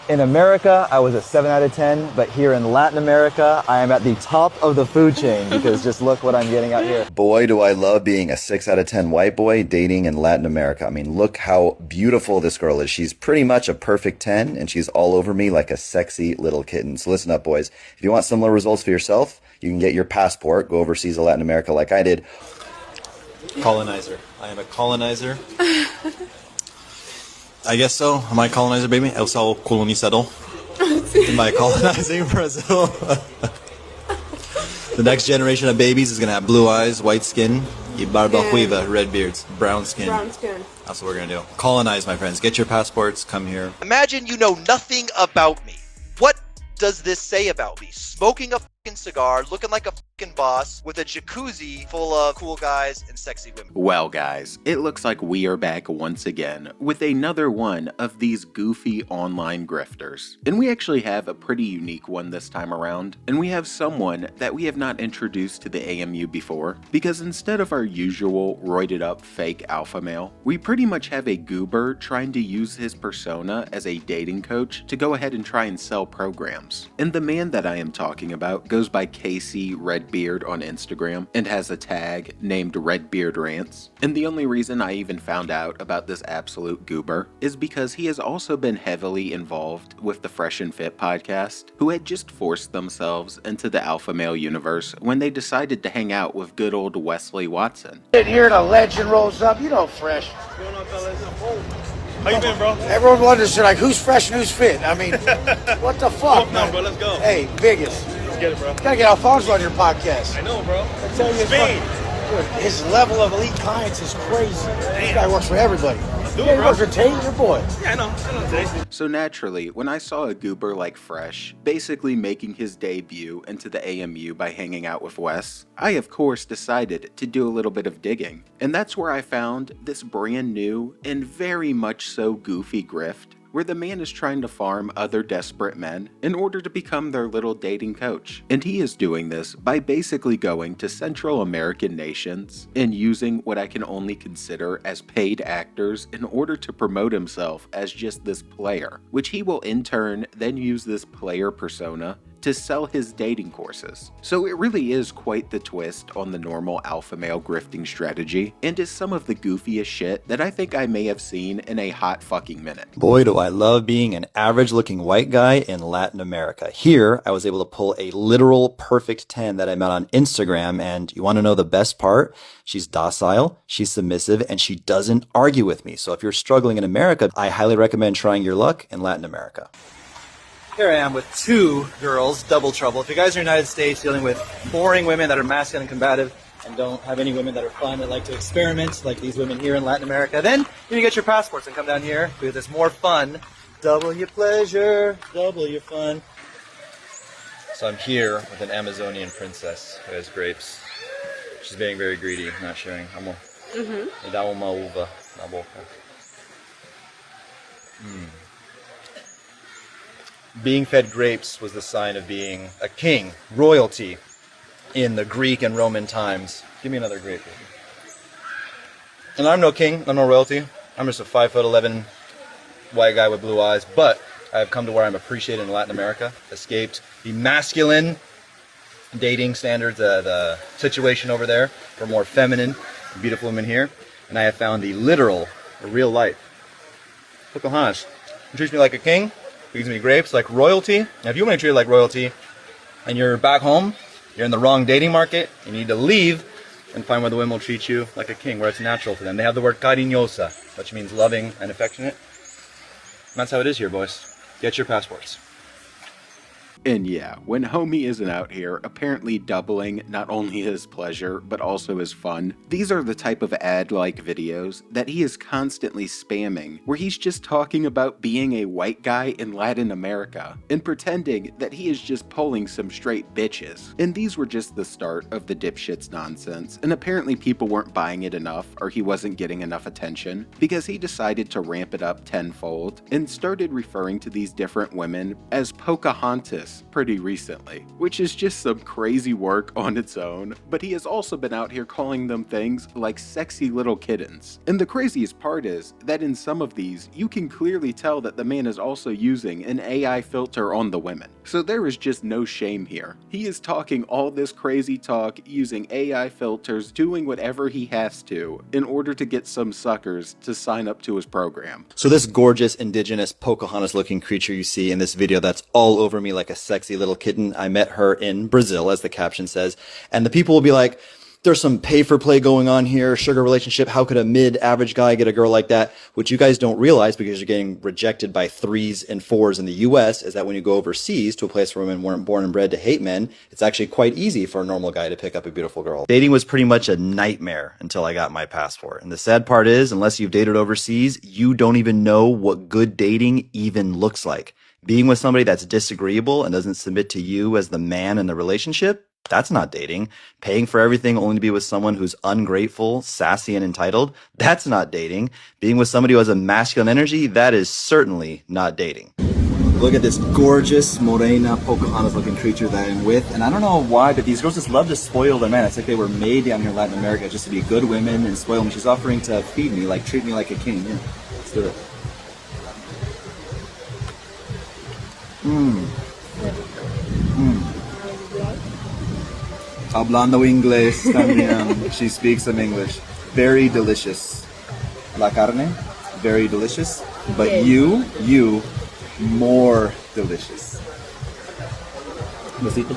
In America, I was a 7 out of 10, but here in Latin America, I am at the top of the food chain because just look what I'm getting out here. Boy, do I love being a 6 out of 10 white boy dating in Latin America. I mean, look how beautiful this girl is. She's pretty much a perfect 10, and she's all over me like a sexy little kitten. So listen up, boys. If you want similar results for yourself, you can get your passport, go overseas to Latin America like I did. Colonizer. I am a colonizer. I guess so. Am I a colonizer, baby? Eu sou colonizador. Am I colonizing Brazil? The next generation of babies is going to have blue eyes, white skin, y barba huiva, red beards, brown skin. Brown skin. That's what we're going to do. Colonize, my friends. Get your passports. Come here. Imagine you know nothing about me. What does this say about me? Smoking a fucking cigar, looking like a fucking boss, with a jacuzzi full of cool guys and sexy women. Well guys, it looks like we are back once again with another one of these goofy online grifters. And we actually have a pretty unique one this time around. And we have someone that we have not introduced to the AMU before, because instead of our usual roided up fake alpha male, we pretty much have a goober trying to use his persona as a dating coach to go ahead and try and sell programs. And the man that I am talking about goes by Casey Redbeard on Instagram and has a tag named Redbeard Rants. And the only reason I even found out about this absolute goober is because he has also been heavily involved with the Fresh and Fit podcast, who had just forced themselves into the alpha male universe when they decided to hang out with good old Wesley Watson. Here and a legend rolls up, you know Fresh. What's going on, fellas? How you been, bro? Everyone wonders, like, who's fresh and who's fit? I mean, what the fuck, No, bro, let's go. Hey, biggest. Let's get it, bro. Gotta get Alfonso on your podcast. I know, bro. I tell you, Spain. dude, his level of elite clients is crazy. This guy works for everybody. do Yeah, it, he bro. works for Tate, your boy. Yeah, I know today. So naturally, when I saw a goober like Fresh basically making his debut into the AMU by hanging out with Wes, I of course decided to do a little bit of digging. And that's where I found this brand new and very much so goofy grift, where the man is trying to farm other desperate men in order to become their little dating coach. And he is doing this by basically going to Central American nations and using what I can only consider as paid actors in order to promote himself as just this player, which he will in turn then use this player persona to sell his dating courses. So it really is quite the twist on the normal alpha male grifting strategy, and is some of the goofiest shit that I think I may have seen in a hot fucking minute. Boy, do I love being an average-looking white guy in Latin America. Here, I was able to pull a literal perfect 10 that I met on Instagram, and you want to know the best part? She's docile, she's submissive, and she doesn't argue with me. So if you're struggling in America, I highly recommend trying your luck in Latin America. Here I am with two girls, double trouble. If you guys are in the United States dealing with boring women that are masculine and combative and don't have any women that are fun that like to experiment like these women here in Latin America, then you can get your passports and come down here because it's more fun. Double your pleasure, double your fun. So I'm here with an Amazonian princess who has grapes. She's being very greedy, not sharing. Me dá uma uva na boca. Being fed grapes was the sign of being a king, royalty, in the Greek and Roman times. Give me another grape. And I'm no king, I'm no royalty. I'm just a 5'11" white guy with blue eyes. But I have come to where I'm appreciated in Latin America, escaped the masculine dating standards, the situation over there for more feminine, beautiful women here. And I have found the literal, the real life Pocahontas. He treats me like a king. He gives me grapes like royalty. Now, if you want to be treated like royalty and you're back home, you're in the wrong dating market, you need to leave and find where the women will treat you like a king, where it's natural to them. They have the word cariñosa, which means loving and affectionate. And that's how it is here, boys. Get your passports. And yeah, when homie isn't out here apparently doubling not only his pleasure, but also his fun, these are the type of ad-like videos that he is constantly spamming, where he's just talking about being a white guy in Latin America, and pretending that he is just pulling some straight bitches. And these were just the start of the dipshit's nonsense, and apparently people weren't buying it enough, or he wasn't getting enough attention, because he decided to ramp it up tenfold, and started referring to these different women as Pocahontas this pretty recently, which is just some crazy work on its own, but he has also been out here calling them things like sexy little kittens. And the craziest part is that in some of these, you can clearly tell that the man is also using an AI filter on the women. So there is just no shame here. He is talking all this crazy talk using AI filters, doing whatever he has to in order to get some suckers to sign up to his program. So this gorgeous indigenous Pocahontas looking creature you see in this video that's all over me like a sexy little kitten, I met her in Brazil, as the caption says, and the people will be like, there's some pay for play going on here, sugar relationship, how could a mid-average guy get a girl like that? What you guys don't realize, because you're getting rejected by 3s and 4s in the US, is that when you go overseas to a place where women weren't born and bred to hate men, it's actually quite easy for a normal guy to pick up a beautiful girl. Dating was pretty much a nightmare until I got my passport. And the sad part is, unless you've dated overseas, you don't even know what good dating even looks like. Being with somebody that's disagreeable and doesn't submit to you as the man in the relationship, that's not dating. Paying for everything only to be with someone who's ungrateful, sassy, and entitled, that's not dating. Being with somebody who has a masculine energy, that is certainly not dating. Look at this gorgeous morena Pocahontas looking creature that I'm with, and I don't know why, but these girls just love to spoil their men. It's like they were made down here in Latin America just to be good women and spoil them. She's offering to feed me, like treat me like a king. Yeah, let's do it. Hablando inglés también. She speaks some English. Very delicious. La carne, very delicious. But you, more delicious. Besito.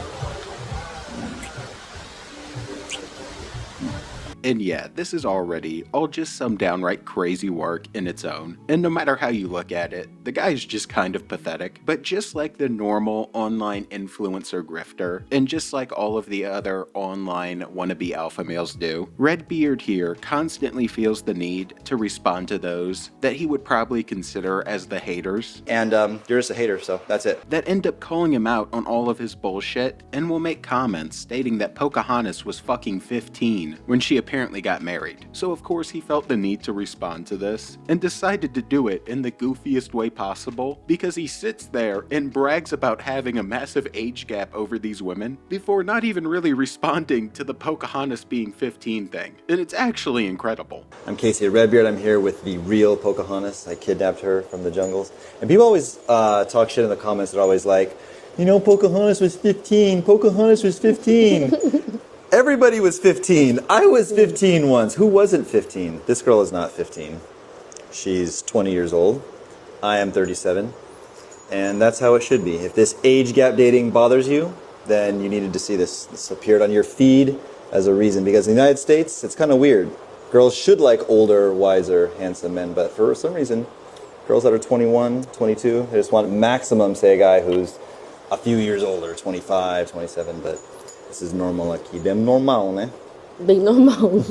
And yeah, this is already all just some downright crazy work in its own. And no matter how you look at it, the guy is just kind of pathetic. But just like the normal online influencer grifter, and just like all of the other online wannabe alpha males do, Redbeard here constantly feels the need to respond to those that he would probably consider as the haters. And you're just a hater, so that's it. That end up calling him out on all of his bullshit and will make comments stating that Pocahontas was fucking 15 when she apparently got married. So of course he felt the need to respond to this and decided to do it in the goofiest way possible, because he sits there and brags about having a massive age gap over these women before not even really responding to the Pocahontas being 15 thing. And it's actually incredible. I'm Casey at Redbeard. I'm here with the real Pocahontas. I kidnapped her from the jungles. And people always talk shit in the comments. They're always like, you know, Pocahontas was 15. Pocahontas was 15. Everybody was 15. I was 15 once. Who wasn't 15? This girl is not 15. She's 20 years old. I am 37. And that's how it should be. If this age gap dating bothers you, then you needed to see this. This appeared on your feed as a reason. Because in the United States, it's kind of weird. Girls should like older, wiser, handsome men. But for some reason, girls that are 21, 22, they just want maximum, say, a guy who's a few years older, 25, 27, but this is normal aqui. Bem normal, né? Bem normal.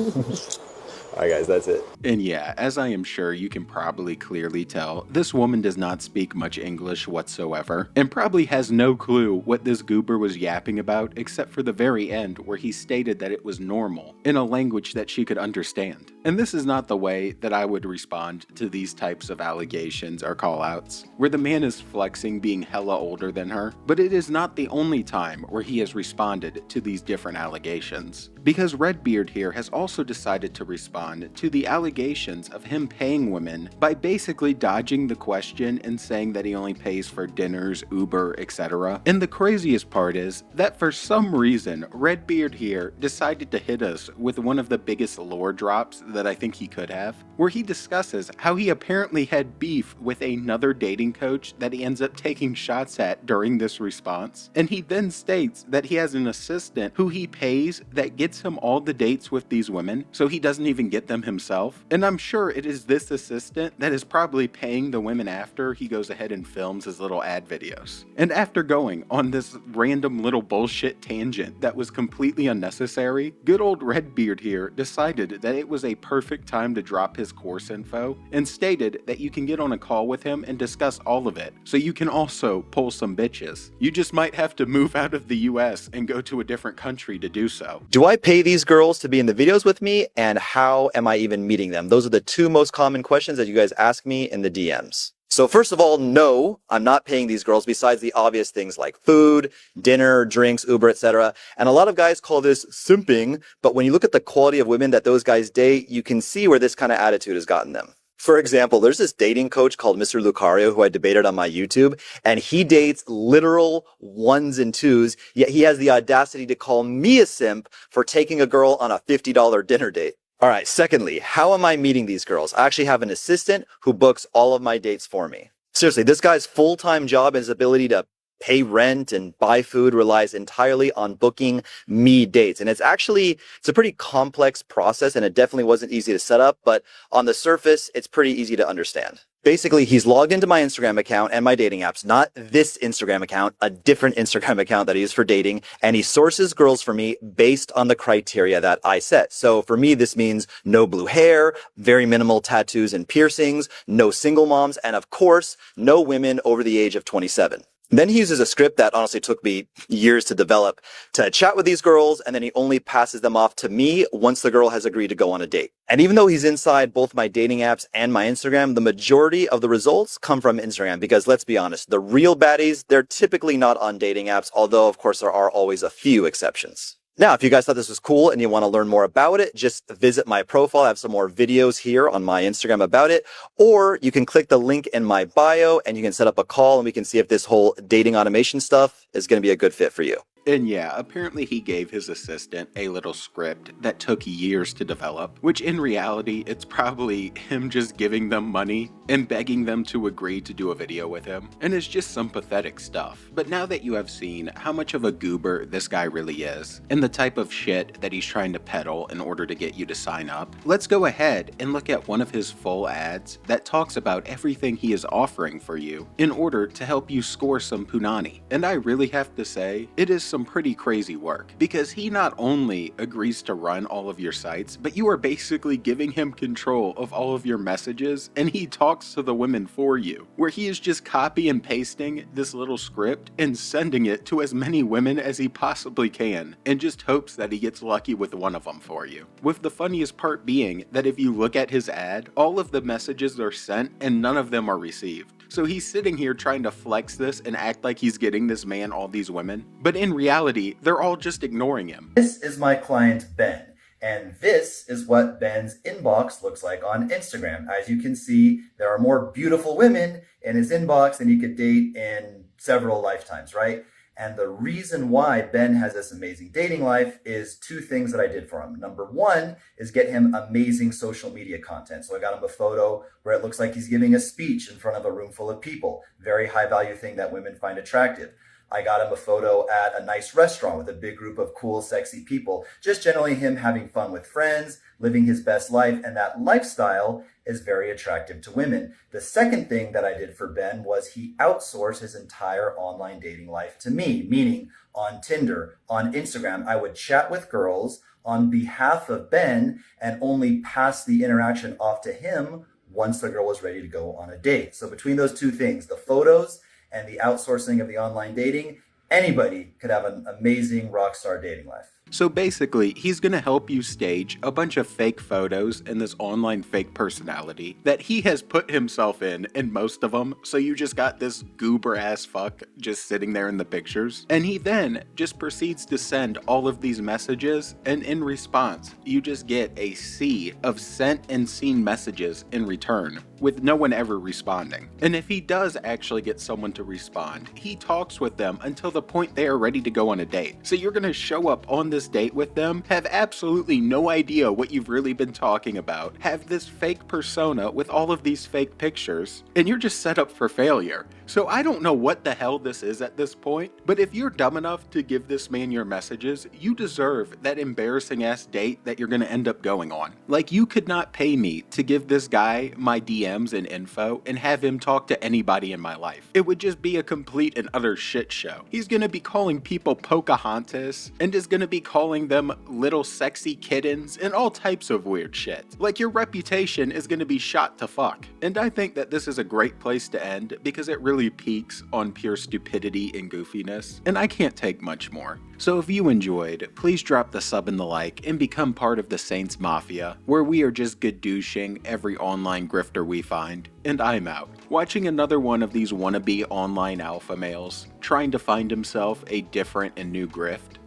Alright guys, that's it. And yeah, as I am sure you can probably clearly tell, this woman does not speak much English whatsoever, and probably has no clue what this goober was yapping about except for the very end where he stated that it was normal, in a language that she could understand. And this is not the way that I would respond to these types of allegations or call-outs, where the man is flexing being hella older than her, but it is not the only time where he has responded to these different allegations. Because Redbeard here has also decided to respond to the allegations of him paying women by basically dodging the question and saying that he only pays for dinners, Uber, etc. And the craziest part is that for some reason, Redbeard here decided to hit us with one of the biggest lore drops that I think he could have, where he discusses how he apparently had beef with another dating coach that he ends up taking shots at during this response. And he then states that he has an assistant who he pays that gets him all the dates with these women, so he doesn't even get them himself. And I'm sure it is this assistant that is probably paying the women after he goes ahead and films his little ad videos. And after going on this random little bullshit tangent that was completely unnecessary, good old Redbeard here decided that it was a perfect time to drop his course info and stated that you can get on a call with him and discuss all of it, so you can also pull some bitches. You just might have to move out of the US and go to a different country to do so. Do I pay these girls to be in the videos with me, and how am I even meeting them? Those are the two most common questions that you guys ask me in the DMs. So first of all, no, I'm not paying these girls besides the obvious things like food, dinner, drinks, Uber, etc. And a lot of guys call this simping, but when you look at the quality of women that those guys date, you can see where this kind of attitude has gotten them. For example, there's this dating coach called Mr. Lucario who I debated on my YouTube, and he dates literal ones and twos, yet he has the audacity to call me a simp for taking a girl on a $50 dinner date. All right, secondly, how am I meeting these girls? I actually have an assistant who books all of my dates for me. Seriously, this guy's full-time job and his ability to pay rent and buy food relies entirely on booking me dates. And it's a pretty complex process, and it definitely wasn't easy to set up, but on the surface, it's pretty easy to understand. Basically, he's logged into my Instagram account and my dating apps, not this Instagram account, a different Instagram account that I use for dating, and he sources girls for me based on the criteria that I set. So for me, this means no blue hair, very minimal tattoos and piercings, no single moms, and of course, no women over the age of 27. Then he uses a script that honestly took me years to develop to chat with these girls, and then he only passes them off to me once the girl has agreed to go on a date. And even though he's inside both my dating apps and my Instagram, the majority of the results come from Instagram because let's be honest, the real baddies, they're typically not on dating apps, although of course there are always a few exceptions. Now, if you guys thought this was cool and you want to learn more about it, just visit my profile. I have some more videos here on my Instagram about it, or you can click the link in my bio and you can set up a call and we can see if this whole dating automation stuff is going to be a good fit for you. And yeah, apparently he gave his assistant a little script that took years to develop, which in reality, it's probably him just giving them money and begging them to agree to do a video with him. And it's just some pathetic stuff. But now that you have seen how much of a goober this guy really is, and the type of shit that he's trying to peddle in order to get you to sign up, let's go ahead and look at one of his full ads that talks about everything he is offering for you in order to help you score some punani. And I really have to say, it is some pretty crazy work, because he not only agrees to run all of your sites, but you are basically giving him control of all of your messages, and he talks to the women for you, where he is just copy and pasting this little script and sending it to as many women as he possibly can, and just hopes that he gets lucky with one of them for you. With the funniest part being that if you look at his ad, all of the messages are sent and none of them are received. So he's sitting here trying to flex this and act like he's getting this man all these women, but in reality, they're all just ignoring him. This is my client, Ben. And this is what Ben's inbox looks like on Instagram. As you can see, there are more beautiful women in his inbox than he could date in several lifetimes, right? And the reason why Ben has this amazing dating life is two things that I did for him. Number one is get him amazing social media content. So I got him a photo where it looks like he's giving a speech in front of a room full of people. Very high value thing that women find attractive. I got him a photo at a nice restaurant with a big group of cool, sexy people. Just generally him having fun with friends, living his best life, and that lifestyle is very attractive to women. The second thing that I did for Ben was he outsourced his entire online dating life to me, meaning on Tinder, on Instagram, I would chat with girls on behalf of Ben and only pass the interaction off to him once the girl was ready to go on a date. So between those two things, the photos and the outsourcing of the online dating, anybody could have an amazing rock star dating life. So basically, he's gonna help you stage a bunch of fake photos and this online fake personality that he has put himself in most of them, so you just got this goober ass fuck just sitting there in the pictures. And he then just proceeds to send all of these messages, and in response, you just get a sea of sent and seen messages in return, with no one ever responding. And if he does actually get someone to respond, he talks with them until the point they are ready to go on a date. So you're gonna show up on this date with them, have absolutely no idea what you've really been talking about, have this fake persona with all of these fake pictures, and you're just set up for failure. So I don't know what the hell this is at this point, but if you're dumb enough to give this man your messages, you deserve that embarrassing ass date that you're gonna end up going on. Like, you could not pay me to give this guy my DMs and info and have him talk to anybody in my life. It would just be a complete and utter shit show. He's gonna be calling people Pocahontas and is gonna be calling them little sexy kittens and all types of weird shit. Like, your reputation is gonna be shot to fuck. And I think that this is a great place to end because it really literally peaks on pure stupidity and goofiness, and I can't take much more. So if you enjoyed, please drop the sub and the like and become part of the Saints Mafia, where we are just gadooshing every online grifter we find. And I'm out, watching another one of these wannabe online alpha males, trying to find himself a different and new grift.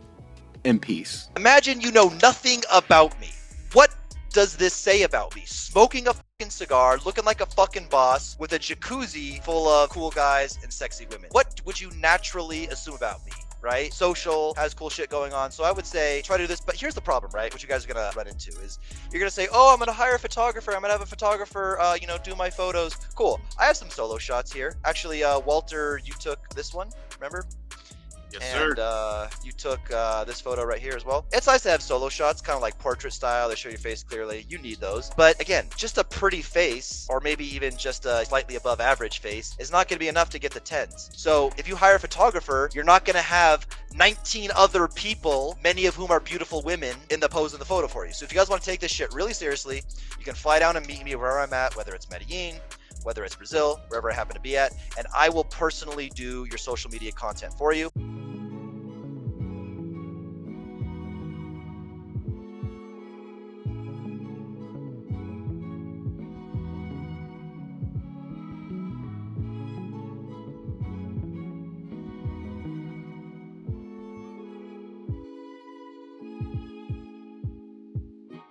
And peace. Imagine you know nothing about me. What does this say about me? Smoking a fucking cigar, looking like a fucking boss, with a jacuzzi full of cool guys and sexy women. What would you naturally assume about me? Right? Social, has cool shit going on. So I would say try to do this, but here's the problem, right? What you guys are gonna run into is you're gonna say, oh, I'm gonna hire a photographer. I'm gonna have a photographer, do my photos. Cool. I have some solo shots here. Actually, Walter, you took this one, remember? Yes, sir. And you took this photo right here as well. It's nice to have solo shots, kind of like portrait style. They show your face clearly. You need those. But again, just a pretty face, or maybe even just a slightly above average face, is not going to be enough to get the tens. So if you hire a photographer, you're not going to have 19 other people, many of whom are beautiful women, in the pose in the photo for you. So if you guys want to take this shit really seriously, you can fly down and meet me wherever I'm at, whether it's Medellin, whether it's Brazil, wherever I happen to be at, and I will personally do your social media content for you.